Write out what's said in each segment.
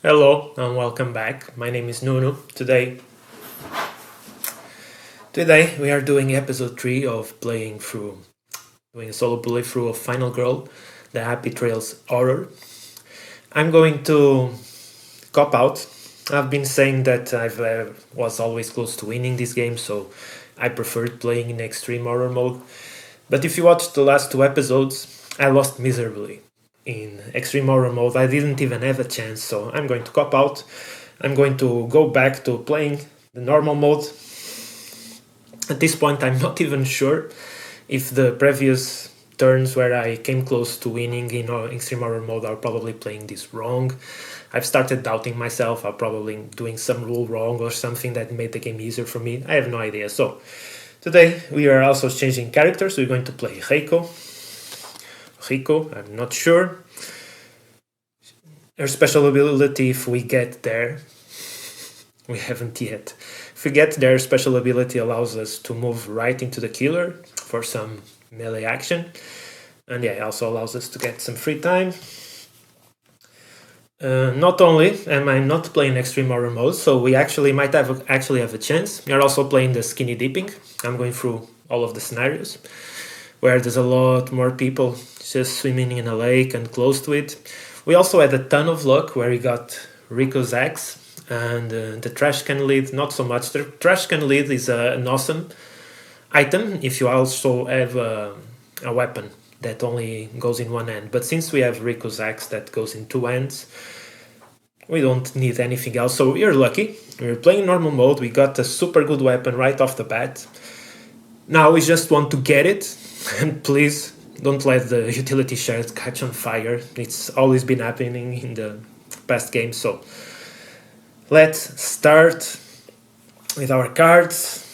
Hello and welcome back. My name is Nuno. Today we are doing episode 3 of doing a solo playthrough of Final Girl, the Happy Trails horror. I'm going to cop out. I've been saying that I was always close to winning this game, so I preferred playing in extreme horror mode. But if you watched the last 2 episodes, I lost miserably. In extreme horror mode, I didn't even have a chance, so I'm going to cop out. I'm going to go back to playing the normal mode. At this point, I'm not even sure if the previous turns where I came close to winning in extreme horror mode are probably playing this wrong. I've started doubting myself. I'm probably doing some rule wrong or something that made the game easier for me. I have no idea. So today we are also changing characters. We're going to play Reiko. I'm not sure. Her special ability, if we get there, we haven't yet. If we get there, special ability allows us to move right into the killer for some melee action. And yeah, it also allows us to get some free time. Not only am I not playing extreme horror mode, so we might have a chance. We are also playing the skinny dipping. I'm going through all of the scenarios where there's a lot more people just swimming in a lake and close to it. We also had a ton of luck where we got Rico's axe and the trash can lid, not so much. The trash can lid is an awesome item if you also have a weapon that only goes in one hand. But since we have Rico's axe that goes in two hands, we don't need anything else. So we're lucky. We're playing normal mode. We got a super good weapon right off the bat. Now we just want to get it. And please don't let the utility shed catch on fire. It's always been happening in the past games. So let's start with our cards.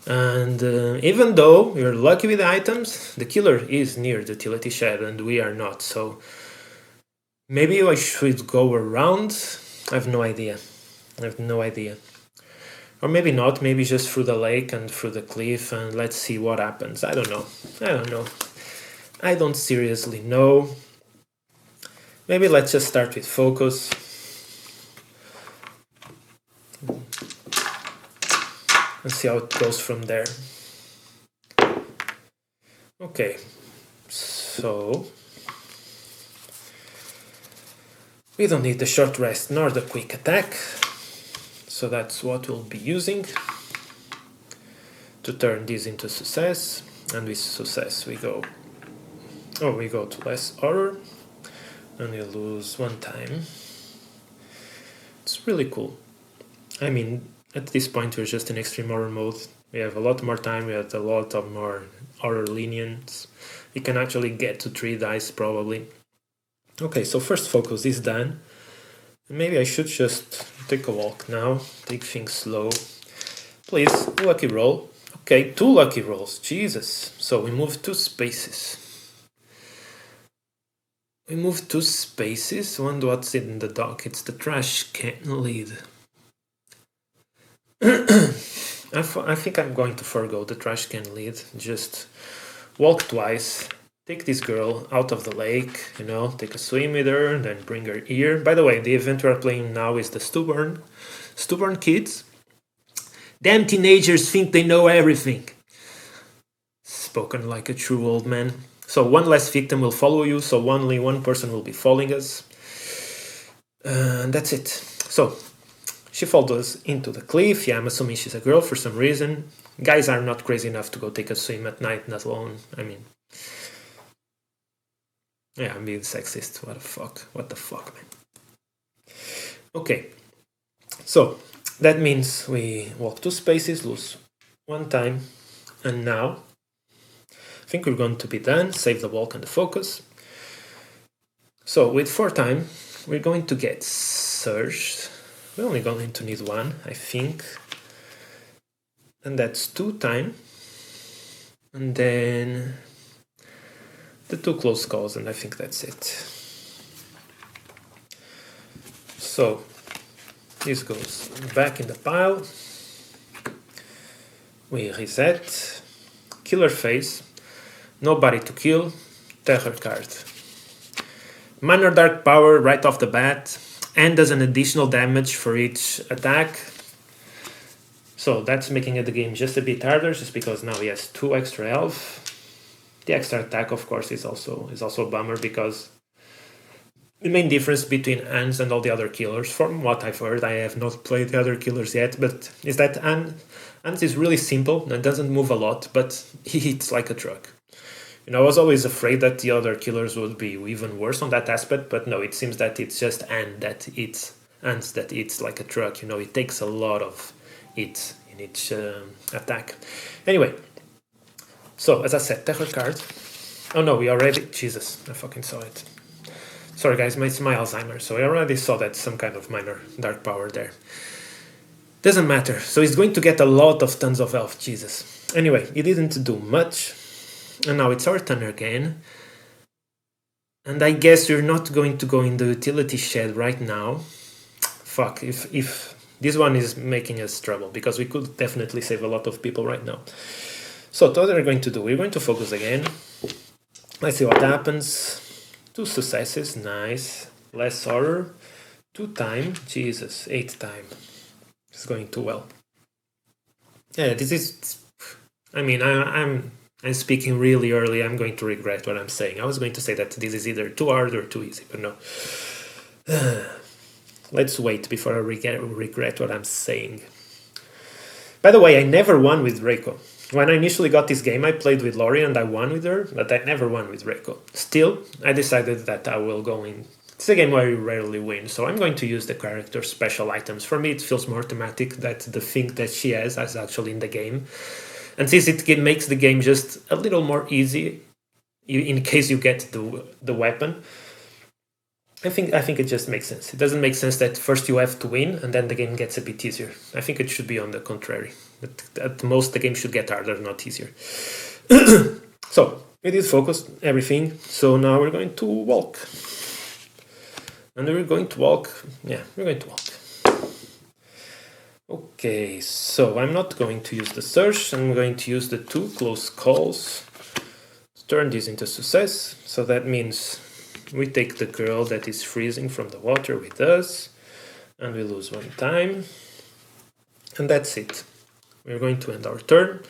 And even though we're lucky with the items, the killer is near the utility shed and we are not. So maybe I should go around. I have no idea. Or maybe not, maybe just through the lake and through the cliff and let's see what happens. I don't know. I don't seriously know. Maybe let's just start with focus. And see how it goes from there. Okay, so we don't need the short rest nor the quick attack. So that's what we'll be using to turn this into success. And with success we go to less horror and we lose 1 time. It's really cool. I mean, at this point we're just in extreme horror mode. We have a lot more time, we have a lot of more horror lenience. We can actually get to 3 dice probably. Okay, so first focus is done. Maybe I should just take a walk now, take things slow. Please, lucky roll. Okay, 2 lucky rolls, Jesus. So we move 2 spaces. Wonder what's in the dock. It's the trash can lid. I think I'm going to forgo the trash can lid. Just walk twice. Take this girl out of the lake, take a swim with her, and then bring her here. By the way, the event we're playing now is the stubborn kids. Damn teenagers think they know everything. Spoken like a true old man. So 1 less victim will follow you, so only 1 person will be following us. And that's it. So she followed us into the cliff. Yeah, I'm assuming she's a girl for some reason. Guys are not crazy enough to go take a swim at night, not alone. I mean, yeah, I'm being sexist. What the fuck, man. Okay. So that means we walk 2 spaces, lose 1 time. And now I think we're going to be done. Save the walk and the focus. So with 4 time, we're going to get surged. We're only going to need 1, I think. And that's 2 time. And then the 2 close calls, and I think that's it. So this goes back in the pile. We reset. Killer phase. Nobody to kill. Terror card. Minor dark power right off the bat. and does an additional damage for each attack. So that's making the game just a bit harder, just because now he has 2 extra health. The extra attack, of course, is also a bummer, because the main difference between Hans and all the other killers, from what I've heard, I have not played the other killers yet, but is that Hans is really simple and doesn't move a lot, but he hits like a truck. You know, I was always afraid that the other killers would be even worse on that aspect, but no, it seems that it's just Hans that hits like a truck. You know, it takes a lot of hits in each attack. Anyway, so as I said, terror card. Oh no, we already... Jesus, I fucking saw it. Sorry guys, it's my Alzheimer, so I already saw that some kind of minor dark power there. Doesn't matter, so he's going to get a lot of tons of health, Jesus. Anyway, he didn't do much. And now it's our turn again. And I guess we're not going to go in the utility shed right now. Fuck, if this one is making us trouble, because we could definitely save a lot of people right now. So what we're going to do, we're going to focus again. Let's see what happens. 2 successes, nice. Less horror. 2 time, Jesus, 8 time. It's going too well. Yeah, this is... I mean, I'm speaking really early. I'm going to regret what I'm saying. I was going to say that this is either too hard or too easy, but no. Let's wait before I regret what I'm saying. By the way, I never won with Reiko. When I initially got this game, I played with Lori and I won with her, but I never won with Reiko. Still, I decided that I will go in. It's a game where you rarely win, so I'm going to use the character's special items. For me, it feels more thematic that the thing that she has is actually in the game. And since it makes the game just a little more easy, in case you get the weapon, I think it just makes sense. It doesn't make sense that first you have to win and then the game gets a bit easier. I think it should be on the contrary. At most, the game should get harder, not easier. So, we did focus everything. So now we're going to walk. And we're going to walk. Yeah, we're going to walk. Okay, so I'm not going to use the search. I'm going to use the 2 close calls. Turn this into success. So that means we take the girl that is freezing from the water with us. And we lose 1 time. And that's it. We're going to end our turn.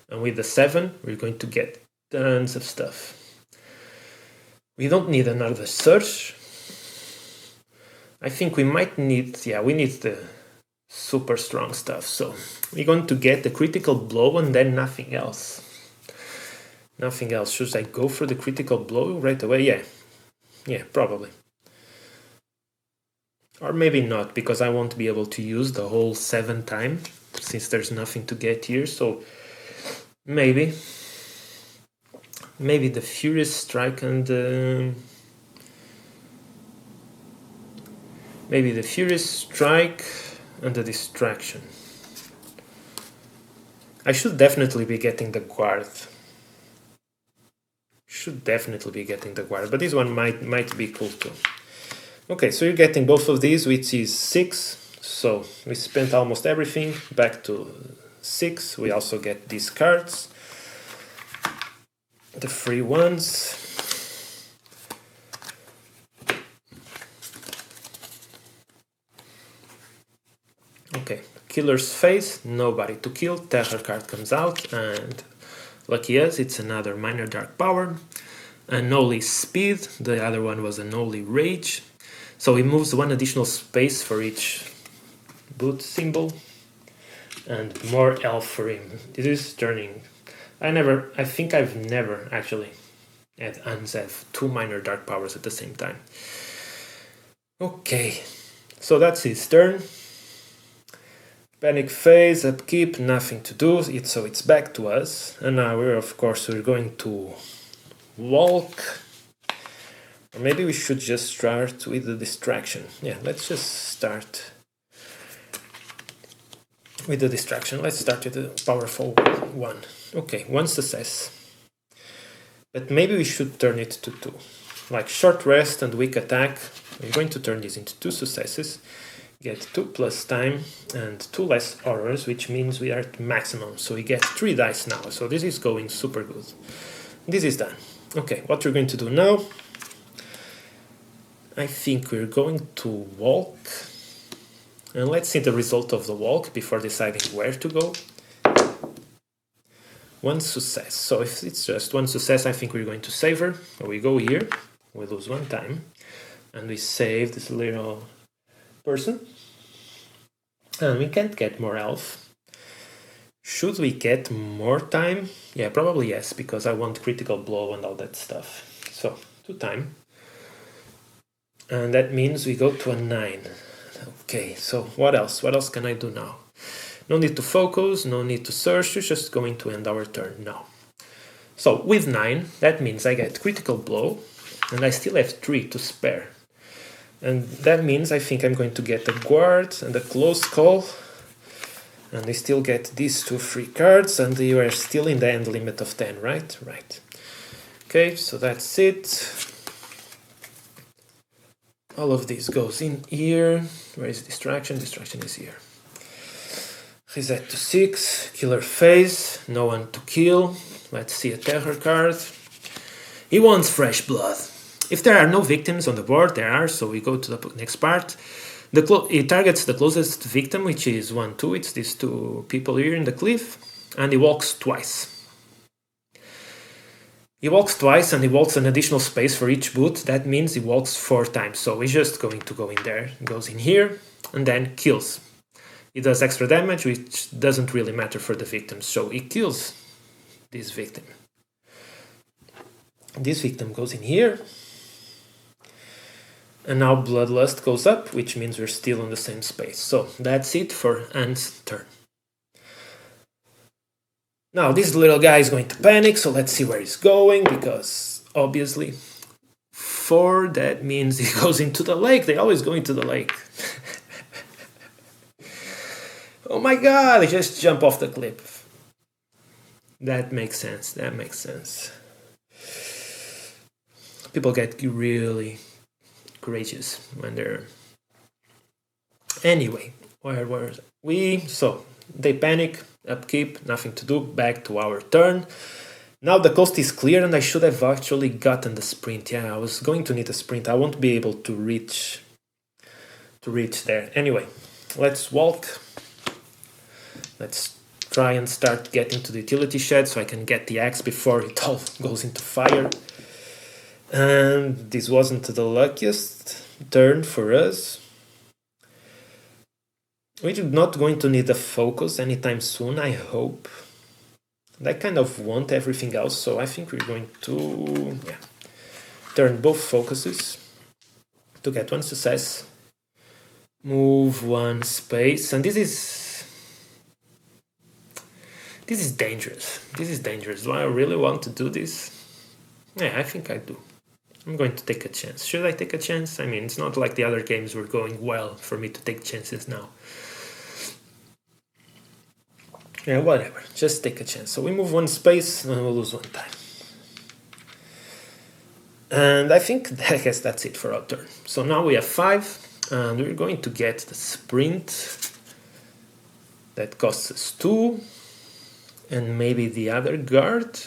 And with the 7, we're going to get tons of stuff. We don't need another search. I think we might need... Yeah, we need the super strong stuff. So we're going to get the critical blow and then nothing else. Nothing else. Should I go for the critical blow right away? Yeah. Yeah, probably. Or maybe not, because I won't be able to use the whole 7 time, since there's nothing to get here. So maybe the Furious Strike and maybe the Furious Strike and the Distraction. I should definitely be getting the Guard. But this one might be cool too. Okay, so you're getting both of these, which is 6. So we spent almost everything. Back to 6. We also get these cards, the free ones. Okay, Killer's Face, nobody to kill. Terror card comes out, and lucky us, it's another minor dark power. Unholy Speed, the other one was Unholy Rage. So he moves 1 additional space for each boot symbol. And more health for him. This is turning... I think I've never actually had Hans have 2 minor dark powers at the same time. Okay, so that's his turn. Panic phase, upkeep, nothing to do, so it's back to us. And now we're going to walk. Or maybe we should just start with the distraction. Yeah, let's just start with the distraction. Let's start with the powerful one. Okay, 1 success. But maybe we should turn it to 2. Like short rest and weak attack. I'm going to turn this into 2 successes. Get 2 plus time and 2 less horrors, which means we are at maximum. So we get 3 dice now. So this is going super good. This is done. Okay, what we're going to do now... I think we're going to walk. And let's see the result of the walk before deciding where to go. One success. So if it's just one success, I think we're going to save her. So we go here, we lose one time, and we save this little person. And we can't get more health. Should we get more time? Yeah, probably yes, because I want critical blow and all that stuff. So 2 time. And that means we go to a 9. Okay, so what else? What else can I do now? No need to focus, no need to search, we're just going to end our turn now. So with 9, that means I get critical blow, and I still have 3 to spare. And that means I think I'm going to get a guard and a close call, and I still get these 2 free cards, and you are still in the end limit of 10, right? Right. Okay, so that's it. All of this goes in here. Where is distraction? Distraction is here. Reset to 6, killer phase, no one to kill. Let's see a terror card. He wants fresh blood. If there are no victims on the board, there are, so we go to the next part. It targets the closest victim, which is 1, 2. It's these 2 people here in the cliff, and he walks twice. He walks twice, and he walks an additional space for each boot. That means he walks 4 times, so he's just going to go in there. He goes in here, and then kills. He does extra damage, which doesn't really matter for the victims, so he kills this victim. This victim goes in here. And now Bloodlust goes up, which means we're still in the same space. So that's it for Ant's turn. Now this little guy is going to panic, so let's see where he's going, because obviously 4, that means he goes into the lake. They always go into the lake. Oh my god, they just jump off the cliff. That makes sense, that makes sense. People get really courageous when they're... Anyway, where were we? So, they panic, upkeep, nothing to do, back to our turn. Now the coast is clear, and I should have actually gotten the sprint. Yeah, I was going to need a sprint. I won't be able to reach there. Anyway, let's walk. Let's try and start getting to the utility shed so I can get the axe before it all goes into fire. And this wasn't the luckiest turn for us. We're not going to need a focus anytime soon, I hope. And I kind of want everything else, so I think we're going to turn both focuses to get 1 success. Move 1 space, and this is dangerous. This is dangerous. Do I really want to do this? Yeah, I think I do. I'm going to take a chance. Should I take a chance? I mean, it's not like the other games were going well for me to take chances now. Yeah, whatever. Just take a chance. So we move 1 space and we'll lose 1 time. And I guess that's it for our turn. So now we have 5, and we're going to get the sprint. That costs us 2. And maybe the other guard.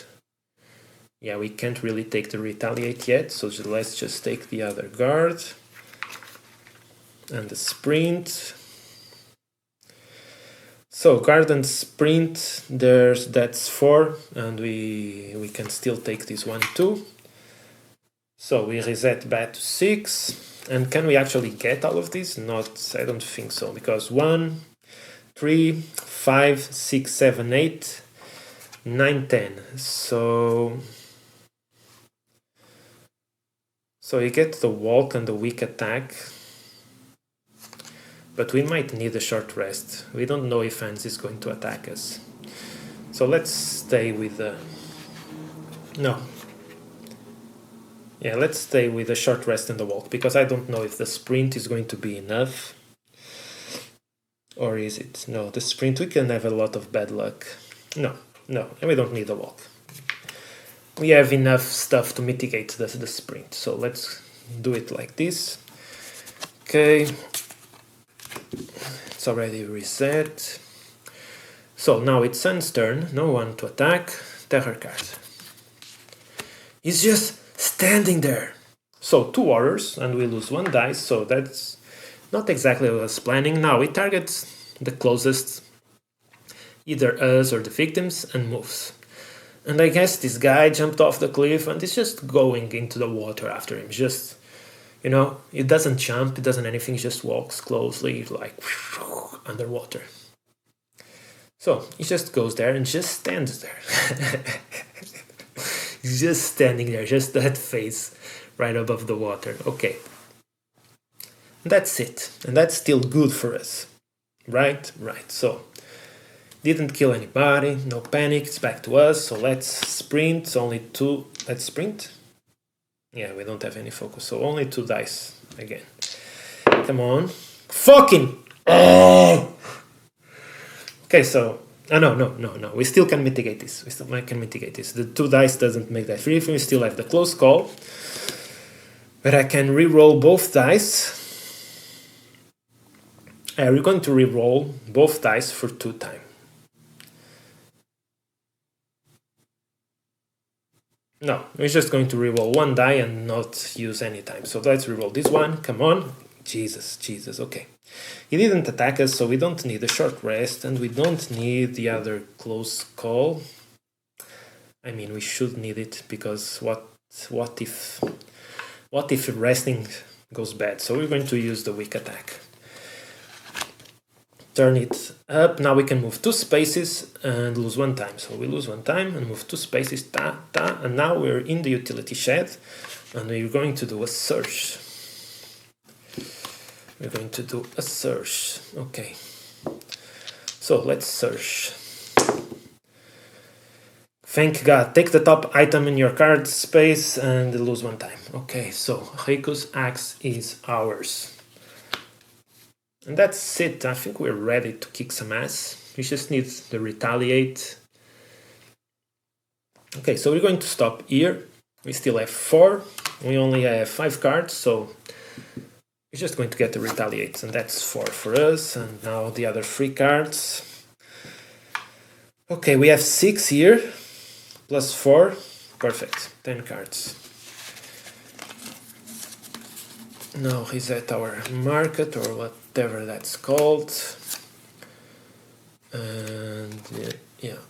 Yeah, we can't really take the retaliate yet, so let's just take the other guard. And the sprint. So guard and sprint, that's 4, and we can still take this 1 too. So we reset back to 6. And can we actually get all of these? Not, I don't think so, because 1, 3, 5, 6, 7, 8, 9, 10. So you get the walk and the weak attack. But we might need a short rest. We don't know if Hans is going to attack us. So let's stay with the... No. Yeah, let's stay with a short rest and the walk, because I don't know if the sprint is going to be enough. Or is it? No, the sprint, we can have a lot of bad luck. No, and we don't need a walk. We have enough stuff to mitigate the sprint. So let's do it like this. Okay. It's already reset. So now it's Sun's turn. No one to attack. Terror card. He's just standing there. So 2 horrors, and we lose 1 dice, so that's not exactly what I was planning. Now it targets the closest, either us or the victims, and moves. And I guess this guy jumped off the cliff and is just going into the water after him. Just, you know, it doesn't jump, it doesn't anything, it just walks closely, like underwater. So he just goes there and just stands there. He's just standing there, just that face right above the water. Okay. And that's it. And that's still good for us. Right? Right. So, didn't kill anybody, no panic, it's back to us. So let's sprint, only 2. Let's sprint. Yeah, we don't have any focus, so only 2 dice again. Come on. Fucking! Oh! Okay, so... Oh, no. We still can mitigate this. The 2 dice doesn't make that free. We still have the close call. But I can re-roll both dice. We're going to re-roll both dice for 2 times. No, we're just going to re-roll 1 die and not use any time. So let's re-roll this one. Come on. Jesus. Okay. He didn't attack us, so we don't need a short rest, and we don't need the other close call. I mean, we should need it, because what if resting goes bad? So we're going to use the weak attack. Turn it up. Now we can move 2 spaces and lose 1 time. So we lose 1 time and move 2 spaces, and now we're in the utility shed, and we're going to do a search. Okay. So let's search. Thank God. Take the top item in your card space and lose 1 time. Okay, so Reiko's axe is ours. And that's it. I think we're ready to kick some ass. We just need the retaliate. Okay, so we're going to stop here. We still have 4. We only have 5 cards, so we're just going to get the retaliate, and that's 4 for us. And now the other 3 cards. Okay, we have 6 here, plus 4. Perfect, 10 cards. Now he's at our market, or whatever that's called. And yeah.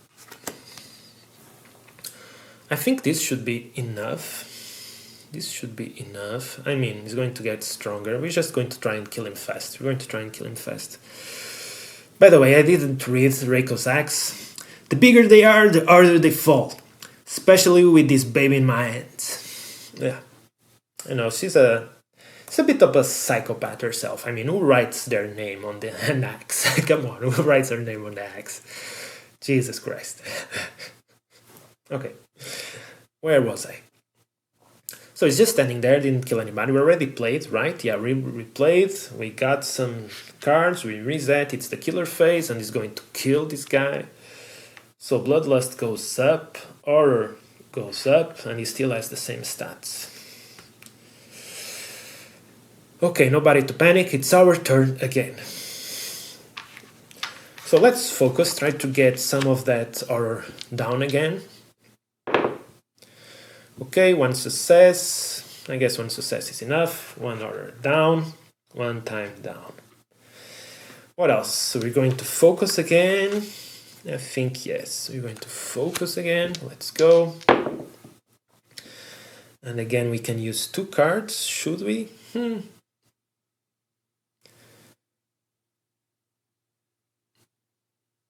I think this should be enough. I mean, he's going to get stronger. We're just going to try and kill him fast. By the way, I didn't read Reiko's axe. The bigger they are, the harder they fall. Especially with this baby in my hands. Yeah. I know, she's a bit of a psychopath herself. I mean, who writes their name on an axe? Come on, who writes their name on the axe? Jesus Christ. Okay. Where was I? So he's just standing there, didn't kill anybody. We already played, right? Yeah, we played. We got some cards, we reset. It's the killer phase, and he's going to kill this guy. So Bloodlust goes up, Horror goes up, and he still has the same stats. Okay, nobody to panic. It's our turn again. So let's focus, try to get some of that horror down again. Okay, 1 success. I guess 1 success is enough. 1 horror down, 1 time down. What else? So we're going to focus again. I think yes, we're going to focus again. Let's go. And again, we can use 2 cards. Should we?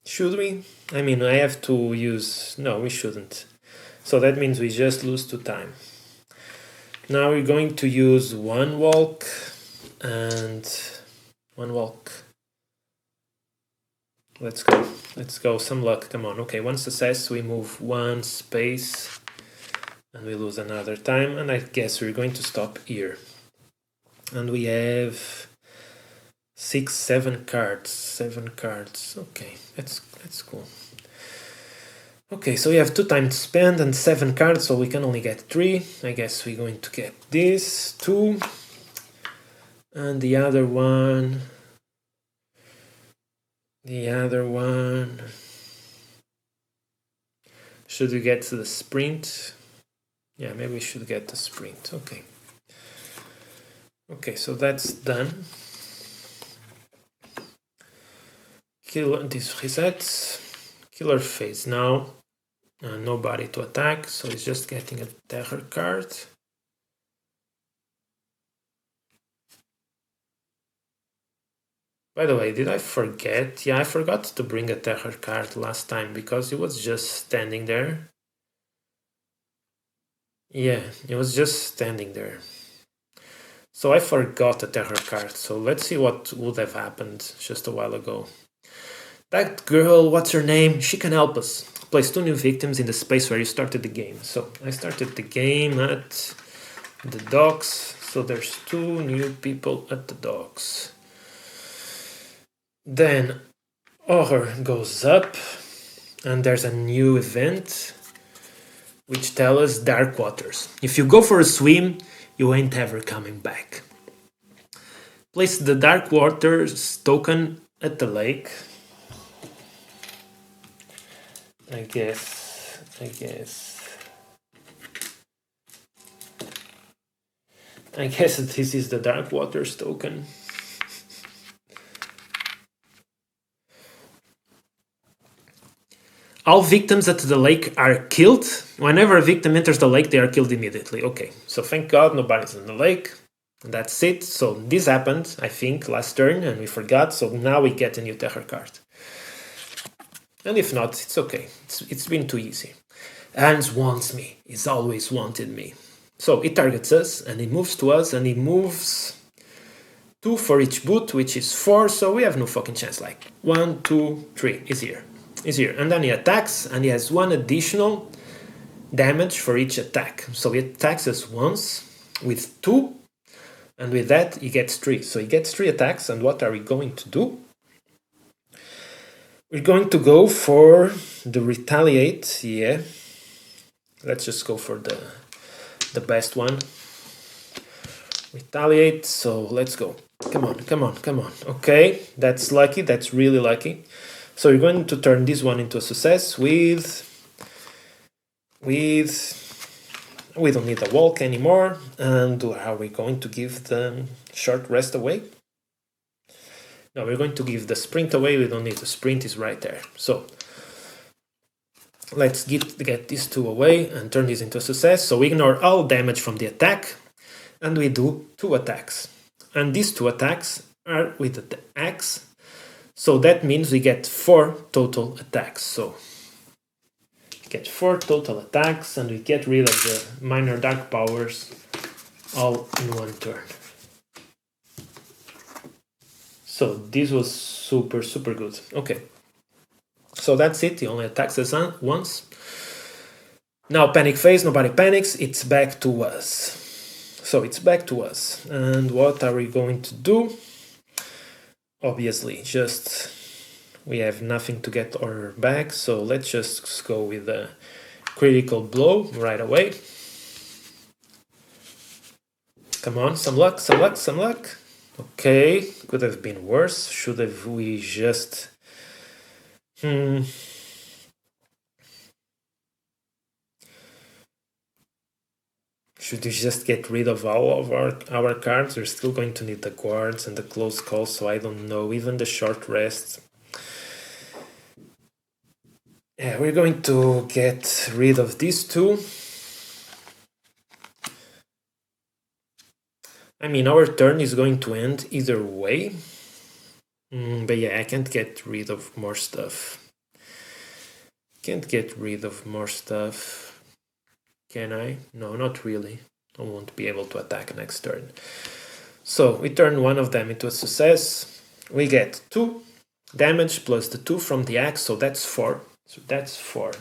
Should we? I mean, I have to use... No, we shouldn't. So that means we just lose 2 time. Now we're going to use 1 walk and 1 walk. Let's go. Some luck. Come on. Okay, 1 success. We move 1 space and we lose another time. And I guess we're going to stop here. And we have 6, 7 cards. 7 cards. Okay, that's cool. Okay, so we have 2 time to spend and 7 cards, so we can only get 3. I guess we're going to get this, 2. And the other one... Should we get to the sprint? Yeah, maybe we should get the sprint. Okay. Okay, so that's done. Kill this resets. Killer phase now. Nobody to attack, so he's just getting a terror card. By the way, did I forget? Yeah, I forgot to bring a terror card last time because it was just standing there. Yeah, it was just standing there. So I forgot a terror card, so let's see what would have happened just a while ago. That girl, what's her name? She can help us. Place 2 new victims in the space where you started the game. So I started the game at the docks. So there's 2 new people at the docks. Then horror goes up and there's a new event which tells us dark waters. If you go for a swim, you ain't ever coming back. Place the dark waters token at the lake. I guess this is the dark waters token. All victims at the lake are killed. Whenever a victim enters the lake, they are killed immediately. Okay, so thank God nobody's in the lake. That's it. So this happened, I think, last turn, and we forgot. So now we get a new terror card. And if not, it's okay. It's been too easy. Hans wants me. He's always wanted me. So it targets us, and he moves to us, and he moves 2 for each boot, which is 4. So we have no fucking chance. Like 1, 2, 3. He's here. And then he attacks, and he has 1 additional damage for each attack. So he attacks us once with 2, and with that he gets 3. So he gets 3 attacks, and what are we going to do? We're going to go for the retaliate, yeah. Let's just go for the best one. Retaliate, so let's go. Come on. Okay, that's lucky, that's really lucky. So you're going to turn this one into a success with... We don't need a walk anymore. And are we going to give the short rest away? No, we're going to give the sprint away. We don't need the sprint, is right there. So let's get these 2 away and turn this into a success. So we ignore all damage from the attack and we do 2 attacks. And these 2 attacks are with the axe. So that means we get 4 total attacks. So we get 4 total attacks and we get rid of the minor dark powers all in 1 turn. So this was super good. Okay. So that's it. He only attacks us once. Now panic phase. Nobody panics. It's back to us. So it's back to us. And what are we going to do? Obviously, just we have nothing to get our back. So let's just go with a critical blow right away. Come on, some luck. Okay, could have been worse. Should have we just... Should we just get rid of all of our cards? We're still going to need the guards and the close call, so I don't know. Even the short rest. Yeah, we're going to get rid of these 2. I mean, our turn is going to end either way. But yeah, I can't get rid of more stuff. Can I? No, not really. I won't be able to attack next turn. So we turn one of them into a success. We get 2 damage plus the 2 from the axe, so that's 4. So that's 4.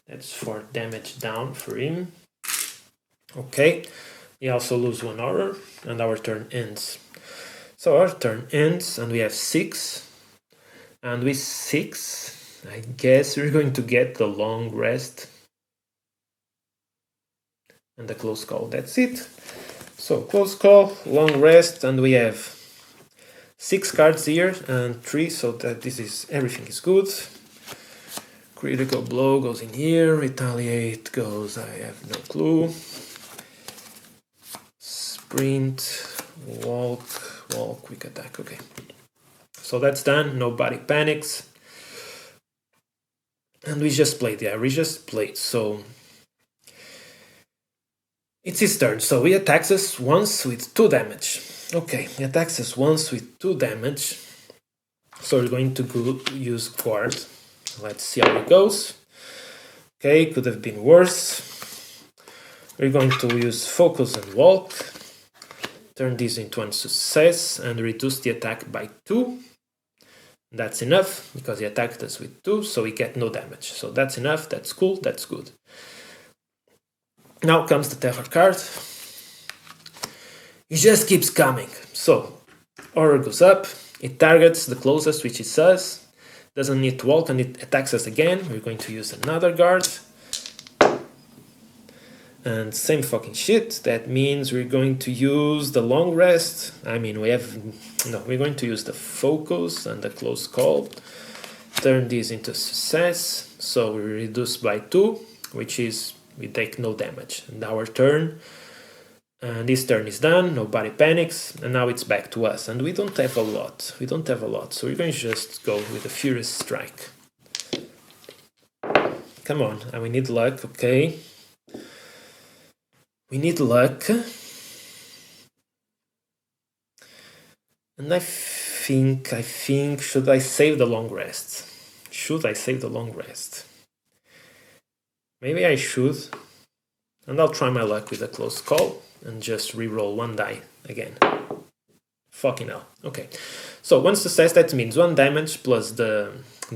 That's 4 damage down for him. Okay. We also lose 1 horror, and our turn ends. So our turn ends, and we have 6. And with 6, I guess we're going to get the long rest and the close call. That's it. So close call, long rest, and we have 6 cards here and 3, so that everything is good. Critical blow goes in here. Retaliate goes, I have no clue. sprint, walk, quick attack. Okay. So that's done. Nobody panics. And we just played. Yeah, we just played. So it's his turn. So he attacks us once with 2 damage. Okay, he attacks us once with 2 damage. So we're going to use guard. Let's see how it goes. Okay, could have been worse. We're going to use focus and walk. Turn this into one success and reduce the attack by 2. That's enough because he attacked us with 2, so we get no damage. So that's enough, that's cool, that's good. Now comes the terror card. It just keeps coming. So, aura goes up, it targets the closest, which is us. Doesn't need to walk and it attacks us again. We're going to use another guard. And same fucking shit. That means we're going to use the long rest. I mean, we're going to use the focus and the close call. Turn this into success. So we reduce by 2, which is we take no damage. And our turn. And this turn is done. Nobody panics. And now it's back to us. And we don't have a lot. So we're going to just go with a Furious Strike. Come on. And we need luck. Okay. We need luck. And I think, should I save the long rest? Maybe I should. And I'll try my luck with a close call and just re-roll 1 die again. Fucking hell. Okay. So 1 success, that means 1 damage plus the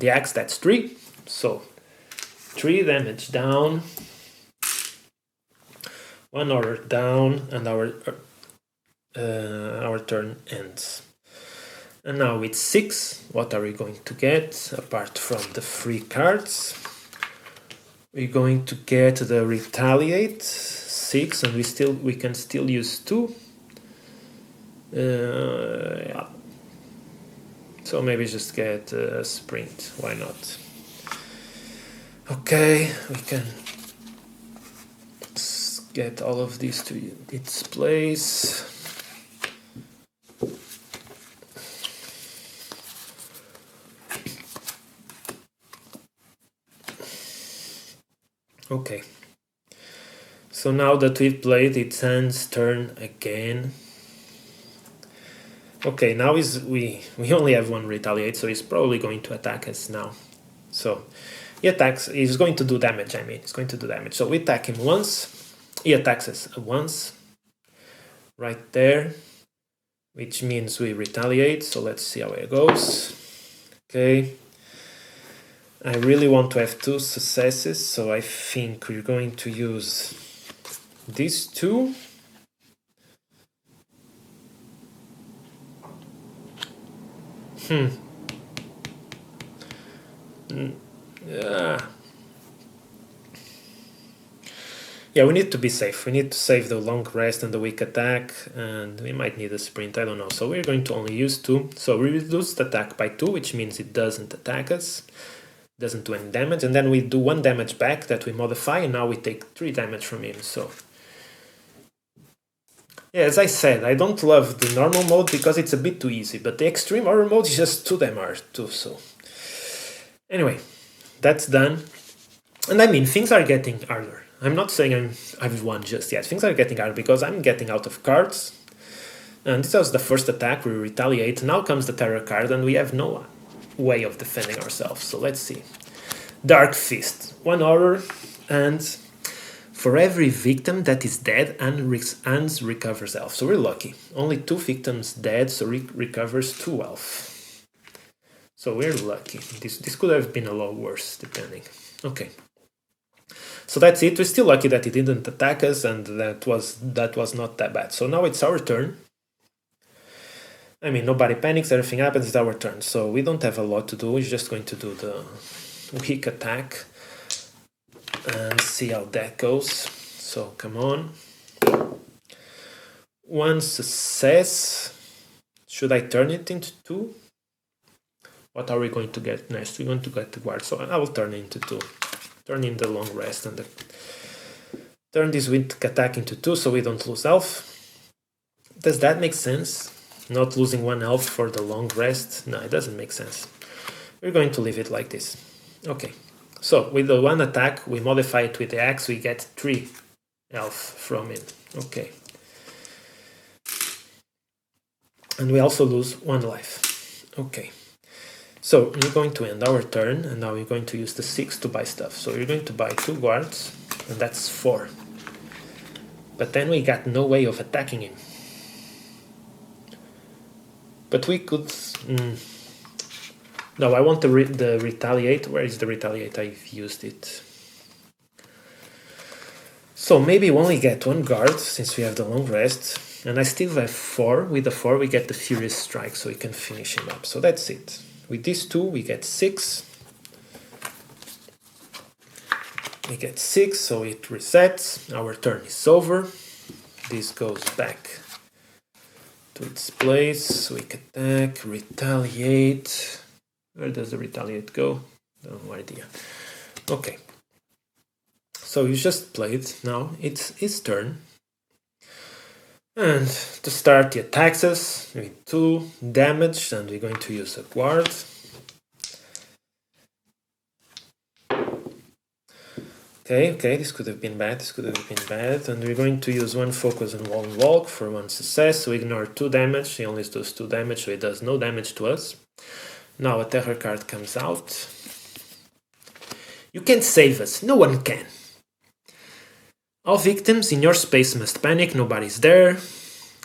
axe, that's 3. So 3 damage down. 1 order down, and our turn ends. And now with 6, what are we going to get apart from the free cards? We're going to get the Retaliate 6, and we can still use 2. Yeah. So maybe just get a sprint. Why not? Okay, we can get all of these to its place. Okay. So now that we've played, it's Anne's turn again. Okay, now we only have 1 retaliate, so he's probably going to attack us now. So he attacks. He's going to do damage. He's going to do damage. So we attack him once. He attacks us once, right there, which means we retaliate. So let's see how it goes. Okay. I really want to have 2 successes, so I think we're going to use these 2. Yeah, we need to be safe. We need to save the long rest and the weak attack, and we might need a sprint, I don't know. So we're going to only use 2. So we reduce the attack by 2, which means it doesn't attack us, doesn't do any damage, and then we do 1 damage back that we modify, and now we take 3 damage from him. So yeah, as I said, I don't love the normal mode because it's a bit too easy, but the extreme horror mode is just too damn hard too. So anyway, that's done. And I mean, things are getting harder. I'm not saying I've won just yet. Things are getting harder because I'm getting out of cards. And this was the first attack, we retaliate. Now comes the terror card and we have no way of defending ourselves. So let's see. Dark Fist. 1 horror, and for every victim that is dead, Anne recovers health. So we're lucky. Only 2 victims dead, so recovers 2 health. So we're lucky. This could have been a lot worse, depending. Okay. So that's it. We're still lucky that he didn't attack us, and that was not that bad. So now it's our turn. I mean, nobody panics, everything happens, it's our turn. So we don't have a lot to do. We're just going to do the weak attack and see how that goes. So come on. 1 success. Should I turn it into 2? What are we going to get next? We're going to get the guard. So I will turn it into 2. Turn in the long rest and turn this weak attack into 2 so we don't lose health. Does that make sense? Not losing 1 health for the long rest? No, it doesn't make sense. We're going to leave it like this. Okay, so with the 1 attack, we modify it with the axe, we get 3 health from it. Okay. And we also lose 1 life. Okay. So we're going to end our turn, and now we're going to use the 6 to buy stuff. So we're going to buy 2 guards, and that's 4. But then we got no way of attacking him. But we could... No, I want the retaliate. Where is the retaliate? I've used it. So maybe we only get 1 guard, since we have the long rest. And I still have 4. With the 4 we get the Furious Strike, so we can finish him up. So that's it. With these 2 we get 6. We get 6, so it resets. Our turn is over. This goes back to its place. Weak attack, retaliate. Where does the retaliate go? No idea. Okay. So you just played. Now it's his turn. And to start, he attacks us with 2 damage, and we're going to use a guard. Okay, this could have been bad, and we're going to use 1 focus and 1 walk for 1 success, so we ignore 2 damage, he only does 2 damage, so it does no damage to us. Now a terror card comes out. You can't save us, no one can. All victims in your space must panic, nobody's there.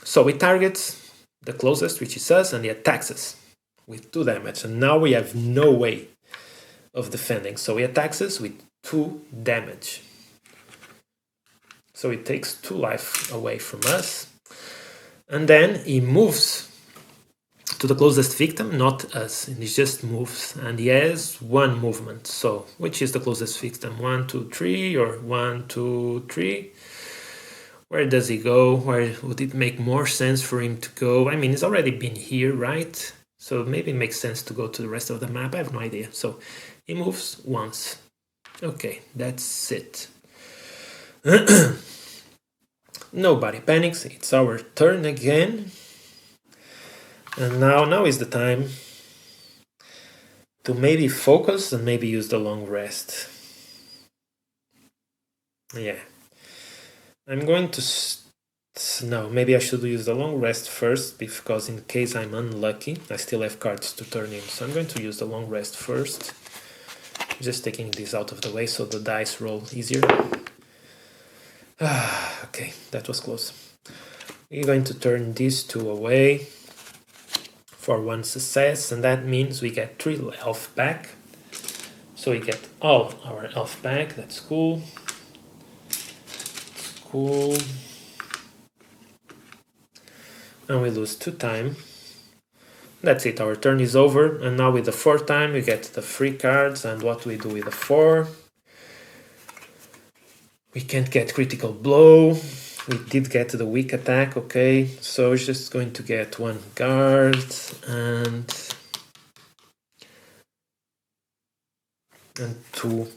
So we target the closest, which is us, and he attacks us with 2 damage. And now we have no way of defending. So he attacks us with 2 damage. So it takes 2 life away from us. And then he moves to the closest victim, not us. And he just moves. And he has 1 movement. So which is the closest victim? 1, 2, 3, or 1, 2, 3? Where does he go? Where would it make more sense for him to go? I mean, he's already been here, right? So maybe it makes sense to go to the rest of the map. I have no idea. So he moves once. Okay, that's it. Nobody panics. It's our turn again. And now is the time to maybe focus and maybe use the long rest. Yeah. I'm going to... No, maybe I should use the long rest first, because in case I'm unlucky, I still have cards to turn in. So I'm going to use the long rest first. Just taking this out of the way so the dice roll easier. Okay, that was close. We're going to turn these 2 away for 1 success, and that means we get 3 health back. So we get all our health back. That's cool. Cool. And we lose 2 time. That's it, our turn is over. And now with the 4th time we get the free cards. And what do we do with the 4? We can't get critical blow. We did get the weak attack, okay. So we're just going to get 1 guard and 2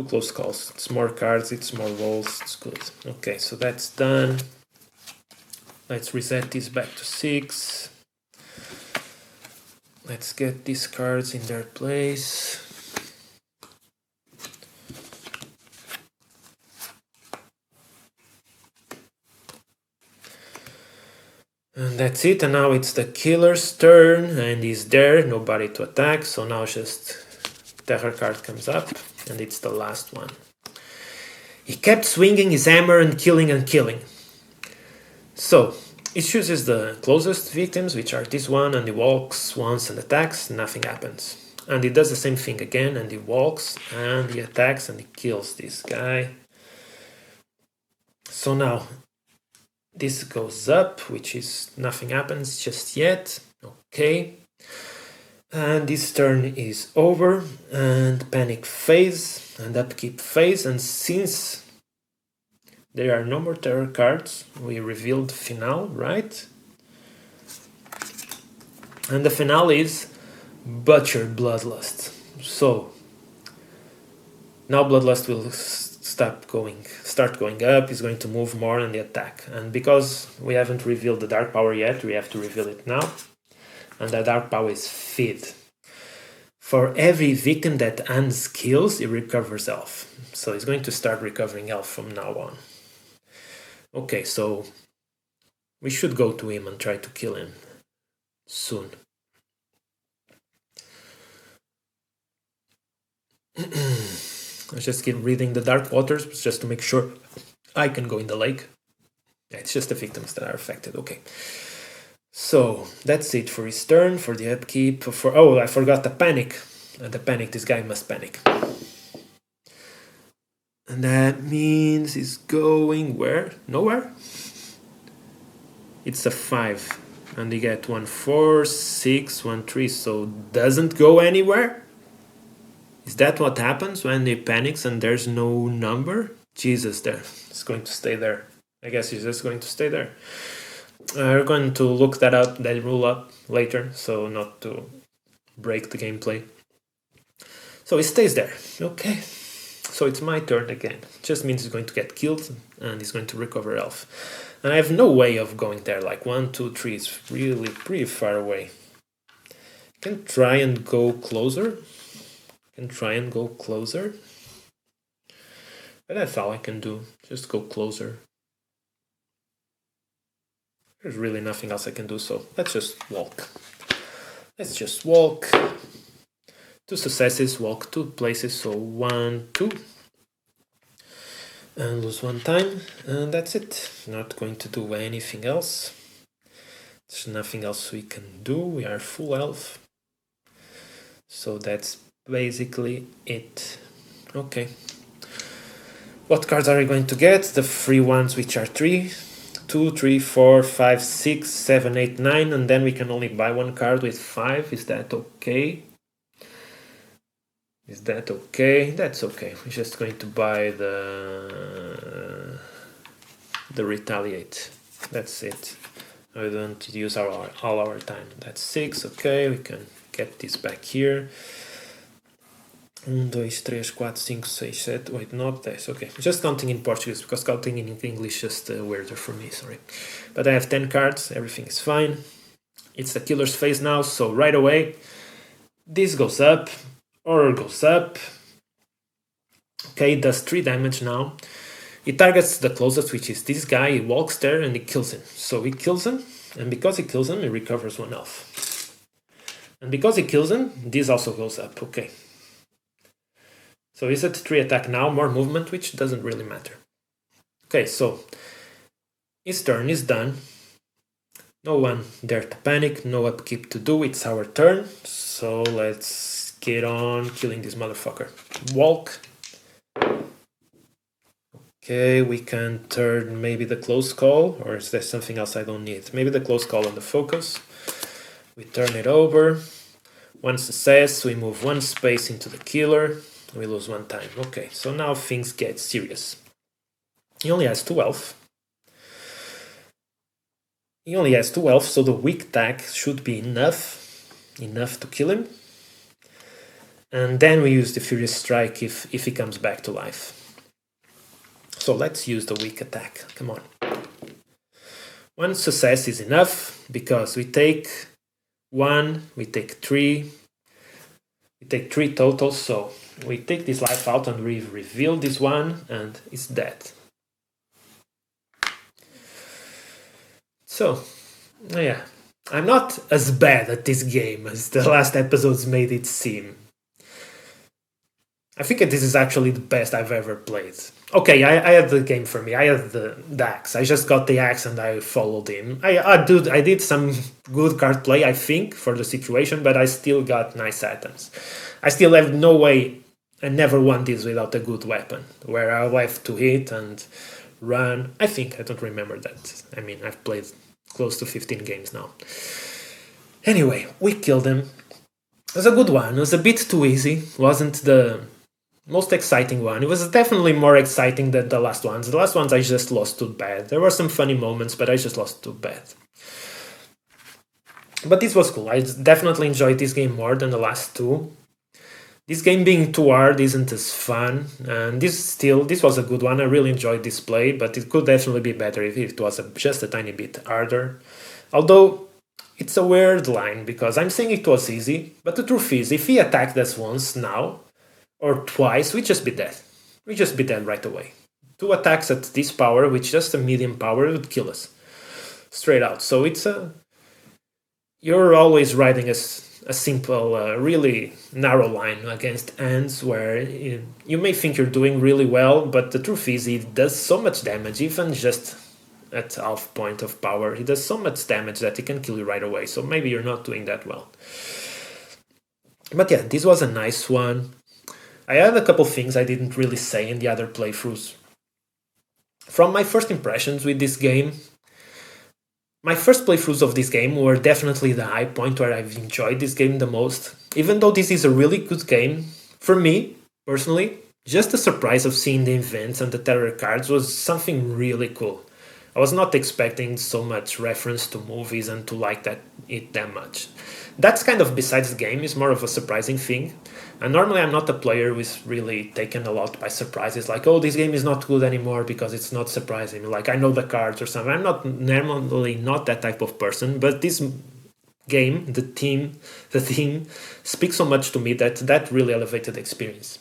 close calls. It's more cards, it's more rolls, it's good. Okay, so that's done. Let's reset this back to 6. Let's get these cards in their place. And that's it, and now it's the killer's turn, and he's there, nobody to attack, so now just terror card comes up, and it's the last one. He kept swinging his hammer and killing. So, it chooses the closest victims, which are this one, and he walks once and attacks, nothing happens. And he does the same thing again, and he walks, and he attacks, and he kills this guy. So now, this goes up, which is nothing happens just yet. Okay. And this turn is over, and panic phase, and upkeep phase, and since there are no more terror cards, we revealed finale, right? And the finale is Butcher Bloodlust. So now Bloodlust will start going up, he's going to move more on the attack. And because we haven't revealed the dark power yet, we have to reveal it now. And the dark power is feed. For every victim that Hans kills, he recovers health. So he's going to start recovering health from now on. Okay, so we should go to him and try to kill him soon. I just keep reading the Dark Waters just to make sure I can go in the lake. Yeah, it's just the victims that are affected. Okay. So that's it for his turn, for the upkeep. Oh, I forgot the panic. The panic, this guy must panic. And that means he's going where? Nowhere? It's a 5. And he get 1, 4, 6, 1, 3. So doesn't go anywhere? Is that what happens when he panics and there's no number? Jesus, there. It's going to stay there. I guess he's just going to stay there. We're going to look that rule up later, so not to break the gameplay. So he stays there. Okay. So it's my turn again. Just means he's going to get killed and he's going to recover health. And I have no way of going there. Like 1, 2, 3 is really pretty far away. I can try and go closer. But that's all I can do. Just go closer. There's really nothing else I can do, so let's just walk. 2 successes, walk 2 places, so 1, 2. And lose 1 time, and that's it. Not going to do anything else. There's nothing else we can do. We are full health. So that's basically it. Okay. What cards are we going to get? The free ones, which are 3. 2, 3, 4, 5, 6, 7, 8, 9, and then we can only buy 1 card with 5. Is that okay? That's okay. We're just going to buy the retaliate. That's it. I don't use all our time. That's 6. Okay, we can get this back here. 1, 2, 3, 4, 5, 6, 7, 8, 9, 10. Okay, just counting in Portuguese because counting in English is just weirder for me, sorry. But I have 10 cards, everything is fine. It's the killer's phase now, so right away, this goes up, horror goes up. Okay, it does 3 damage now. It targets the closest, which is this guy. He walks there and he kills him. So he kills him, and because he kills him, he recovers 1 health. And because he kills him, this also goes up, okay. So he's at 3 attack now, more movement, which doesn't really matter. Okay, so his turn is done. No one dare to panic, no upkeep to do, it's our turn. So let's get on killing this motherfucker. Walk. Okay, we can turn maybe the close call, or is there something else I don't need? Maybe the close call on the focus. We turn it over. 1 success, we move 1 space into the killer. We lose 1 time. Okay, so now things get serious. He only has 2 health. So the weak attack should be enough to kill him. And then we use the Furious Strike if he comes back to life. So let's use the weak attack. Come on. 1 success is enough because we take 1, we take 3. We take 3 total, so we take this life out and we reveal this one, and it's dead. So, yeah, I'm not as bad at this game as the last episodes made it seem. I think this is actually the best I've ever played. Okay, I had the game for me. I had the axe. I just got the axe and I followed him. I did some good card play, I think, for the situation, but I still got nice items. I still have no way. I never won this without a good weapon, where I have to hit and run. I don't remember that. I mean, I've played close to 15 games now. Anyway, we killed him. It was a good one. It was a bit too easy. Wasn't the most exciting one. It was definitely more exciting than the last ones. The last ones I just lost too bad. There were some funny moments, but I just lost too bad. But this was cool. I definitely enjoyed this game more than the last 2. This game being too hard isn't as fun, and this was a good one. I really enjoyed this play, but it could definitely be better if it was just a tiny bit harder. Although it's a weird line because I'm saying it was easy, but the truth is, if he attacked us once now or twice, we just be dead. We just be dead right away. 2 attacks at this power, with just a medium power, would kill us straight out. So you're always riding a simple, really narrow line against ants where you may think you're doing really well, but the truth is he does so much damage, even just at half point of power. He does so much damage that he can kill you right away, so maybe you're not doing that well. But yeah, this was a nice one. I had a couple things I didn't really say in the other playthroughs. From my first impressions with this game, my first playthroughs of this game were definitely the high point where I've enjoyed this game the most. Even though this is a really good game, for me, personally, just the surprise of seeing the events and the terror cards was something really cool. I was not expecting so much reference to movies and to like it that much. That's kind of besides the game, is more of a surprising thing. And normally I'm not a player who's really taken a lot by surprises, like, oh, this game is not good anymore because it's not surprising, like I know the cards or something. I'm not normally not that type of person, but this game, the theme speaks so much to me that really elevated the experience.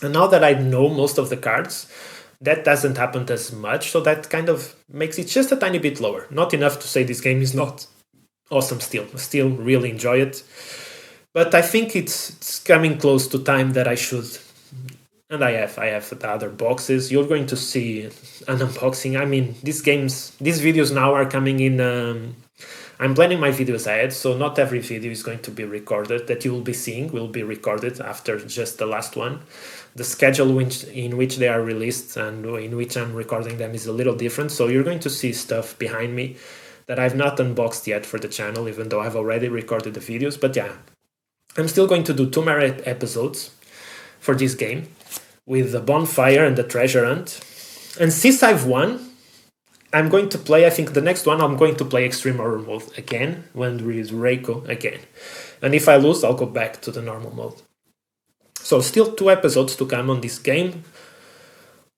And now that I know most of the cards, that doesn't happen as much, so that kind of makes it just a tiny bit lower. Not enough to say this game is not awesome still. Still really enjoy it. But I think it's coming close to time that I should, and I have the other boxes. You're going to see an unboxing. I mean, these videos now are coming in. I'm planning my videos ahead, so not every video is going to be recorded that you will be seeing will be recorded after just the last one. The schedule in which they are released and in which I'm recording them is a little different, so you're going to see stuff behind me that I've not unboxed yet for the channel, even though I've already recorded the videos. But yeah, I'm still going to do 2 more episodes for this game with the bonfire and the treasure hunt. And since I've won, I'm going to play, I think the next one I'm going to play Extreme Horror Mode again, when with Reiko again. And if I lose, I'll go back to the normal mode. So still 2 episodes to come on this game.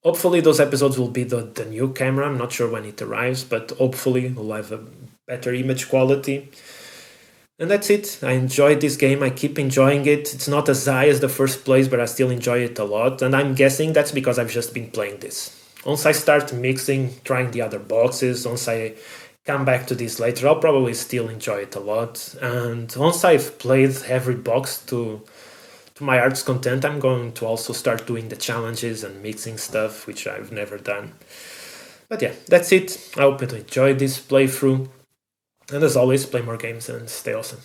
Hopefully those episodes will be the new camera. I'm not sure when it arrives, but hopefully we'll have a better image quality. And that's it. I enjoyed this game. I keep enjoying it. It's not as high as the first place, but I still enjoy it a lot. And I'm guessing that's because I've just been playing this. Once I start mixing, trying the other boxes, once I come back to this later, I'll probably still enjoy it a lot. And once I've played every box to my heart's content, I'm going to also start doing the challenges and mixing stuff, which I've never done. But yeah, that's it. I hope you enjoyed this playthrough. And as always, play more games and stay awesome.